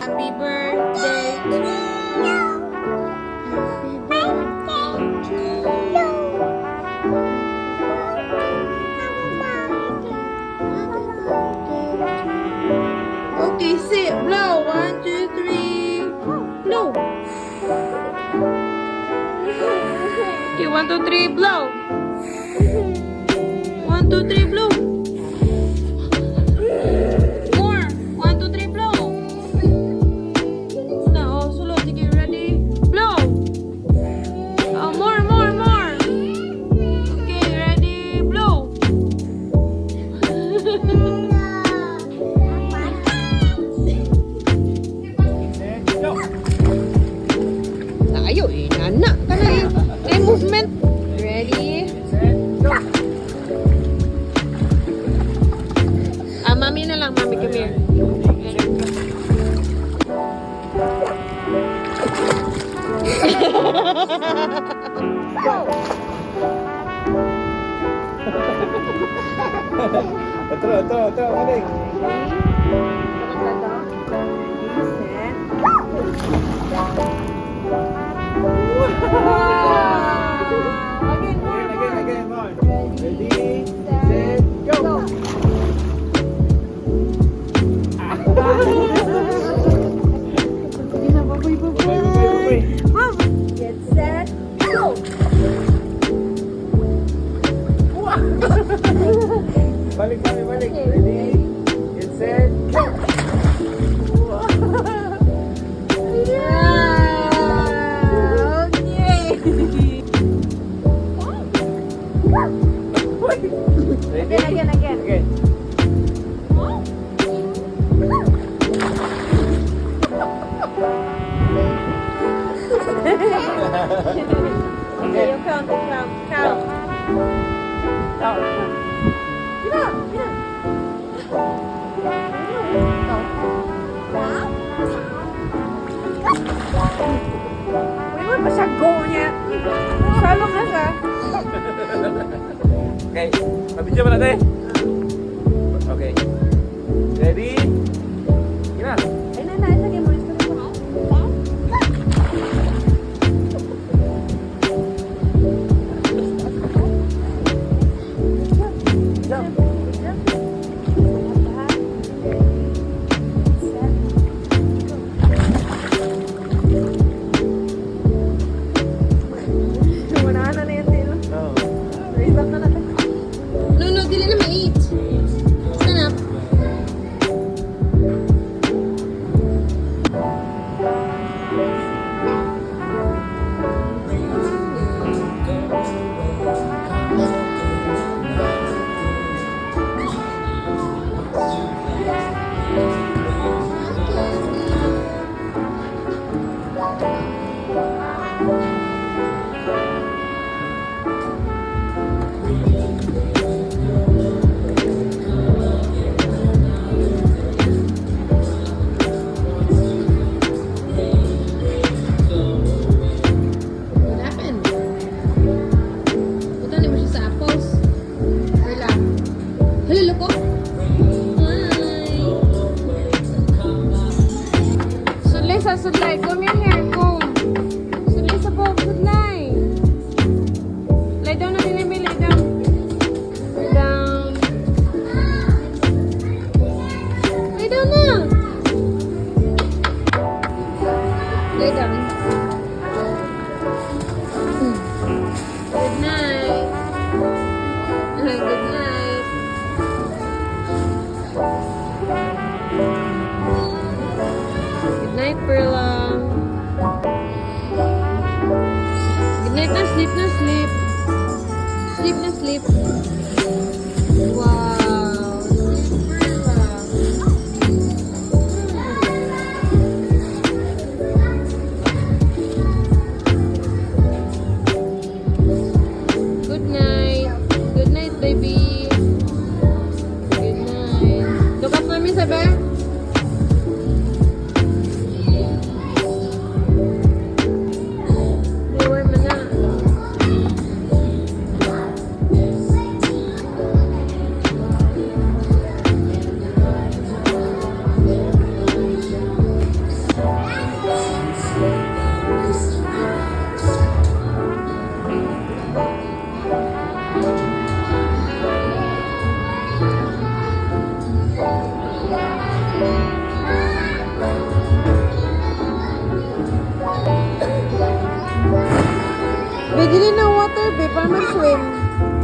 Happy birthday to you. Happy birthday to you. Okay, sit. Blow. 1, 2, 3. Blow. Okay, 1, 2, 3. Blow. 1, 2, 3. Blow. More. 1, 2, 3. Blow. No, solo. Sige, ready? Blow. Oh, more. Okay, ready? Blow. Tayo eh, nana ka na eh. May movement. Ready? Mami na lang. Mami, come here. Ito, balik. Again, more. Ready, set, go. Babay. Get set, go! Balik. Ready, get set, go. Ready? Again. Okay, you count. Uy, pa siya go niya. Salong na siya. Okay, mabidyo ba natin? Okay. Ready? Gina. Ay, nanay, sagay mo. No, dili na ma-eat. Stand up. What happened? Punta naman siya sa apples. Wala. Hala, loko. Hi. Sudlay sa sudlay. Comb your hair. Comb. Sudlay sa bowl. Sudlay. Lay down na din, Emily. Lay down. Lay down. Lay down na. Lay down. Good night. Good night. Good night, Perla. Good night na, sleep na, sleep. Sleep na, sleep. Wow. Sleep, Perla. Good night. Good night, baby. Good night. Look up namin sa bear. Iwan mo na. baby, para mag-swim.